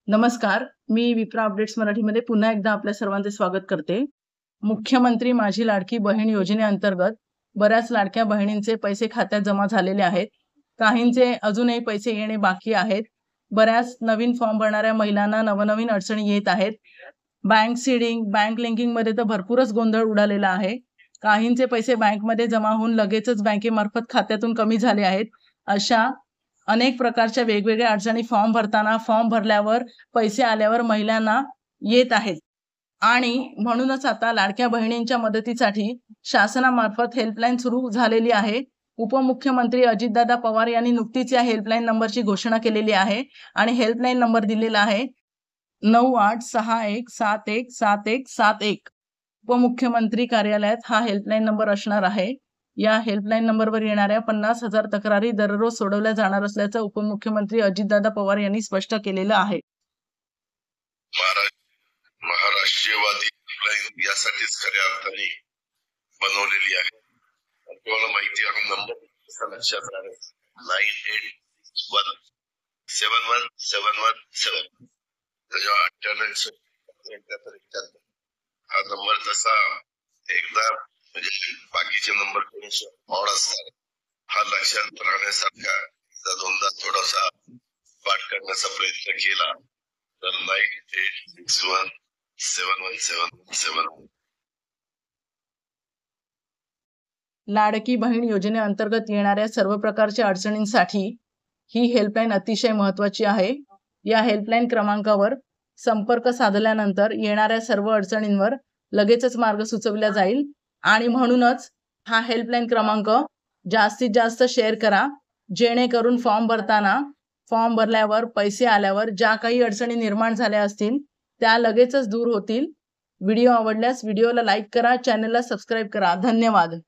नमस्कार. मी विप्रा अपडेट्स मराठीमध्ये पुन्हा एकदा आपल्या सर्वांचे स्वागत करते. मुख्यमंत्री माझी लाडकी बहीण योजनेअंतर्गत बऱ्याच लाडक्या बहिणींचे पैसे खात्यात जमा झालेले आहेत. काहींचे अजूनही पैसे येणे बाकी आहेत. बऱ्याच नवीन फॉर्म भरणाऱ्या महिलांना नवनवीन अडचणी येत आहेत. बँक सीडिंग, बँक लिंकिंगमध्ये तर भरपूरच गोंधळ उडालेला आहे. काहींचे पैसे बँकमध्ये जमा होऊन लगेचच बँकेमार्फत खात्यातून कमी झाले आहेत. अशा अनेक प्रकारच्या वेगवेगळ्या अडचणी फॉर्म भरताना, फॉर्म भरल्यावर, पैसे आल्यावर महिलांना येत आहेत. आणि म्हणूनच आता लाडक्या बहिणींच्या मदतीसाठी शासनामार्फत हेल्पलाईन सुरू झालेली आहे. उपमुख्यमंत्री अजितदादा पवार यांनी नुकतीच या हेल्पलाईन नंबरची घोषणा केलेली आहे आणि हेल्पलाईन नंबर दिलेला आहे 9861717171. उपमुख्यमंत्री कार्यालयात हा हेल्पलाईन नंबर असणार आहे. या हेल्पलाईन नंबरवर येणाऱ्या 50,000 तक्रारी दररोज सोडवल्या जाणार असल्याचं उपमुख्यमंत्री अजितदादा पवार यांनी स्पष्ट केलेलं आहे. महाराष्ट्रीयवादी हेल्पलाईन यासाठीच खऱ्या अर्थाने बनवलेली आहे. तुम्हाला माहिती आहे नंबर लक्षात राहणार 9811717171. हा नंबर तसा एकदा म्हणजे बाकीचे नंबर ऑड असतात. हा लक्षात राहण्यासारखा दोनदा थोडासा पाठ करण्याचा प्रयत्न केला तर 9861717171. लाडकी बहीण योजनेअंतर्गत येणाऱ्या सर्व प्रकारच्या अडचणींसाठी ही हेल्पलाईन अतिशय महत्त्वाची आहे. या हेल्पलाईन क्रमांकावर संपर्क साधल्यानंतर येणाऱ्या सर्व अडचणींवर लगेचच मार्ग सुचविला जाईल आणि म्हणूनच हा हेल्पलाईन क्रमांक जास्तीत जास्त शेअर करा, जेणेकरून फॉर्म भरताना, फॉर्म भरल्यावर, पैसे आल्यावर ज्या काही अडचणी निर्माण झाल्या असतील त्या लगेचच दूर होतील. व्हिडिओ आवडल्यास व्हिडिओला लाईक करा, चॅनलला सबस्क्राईब करा. धन्यवाद.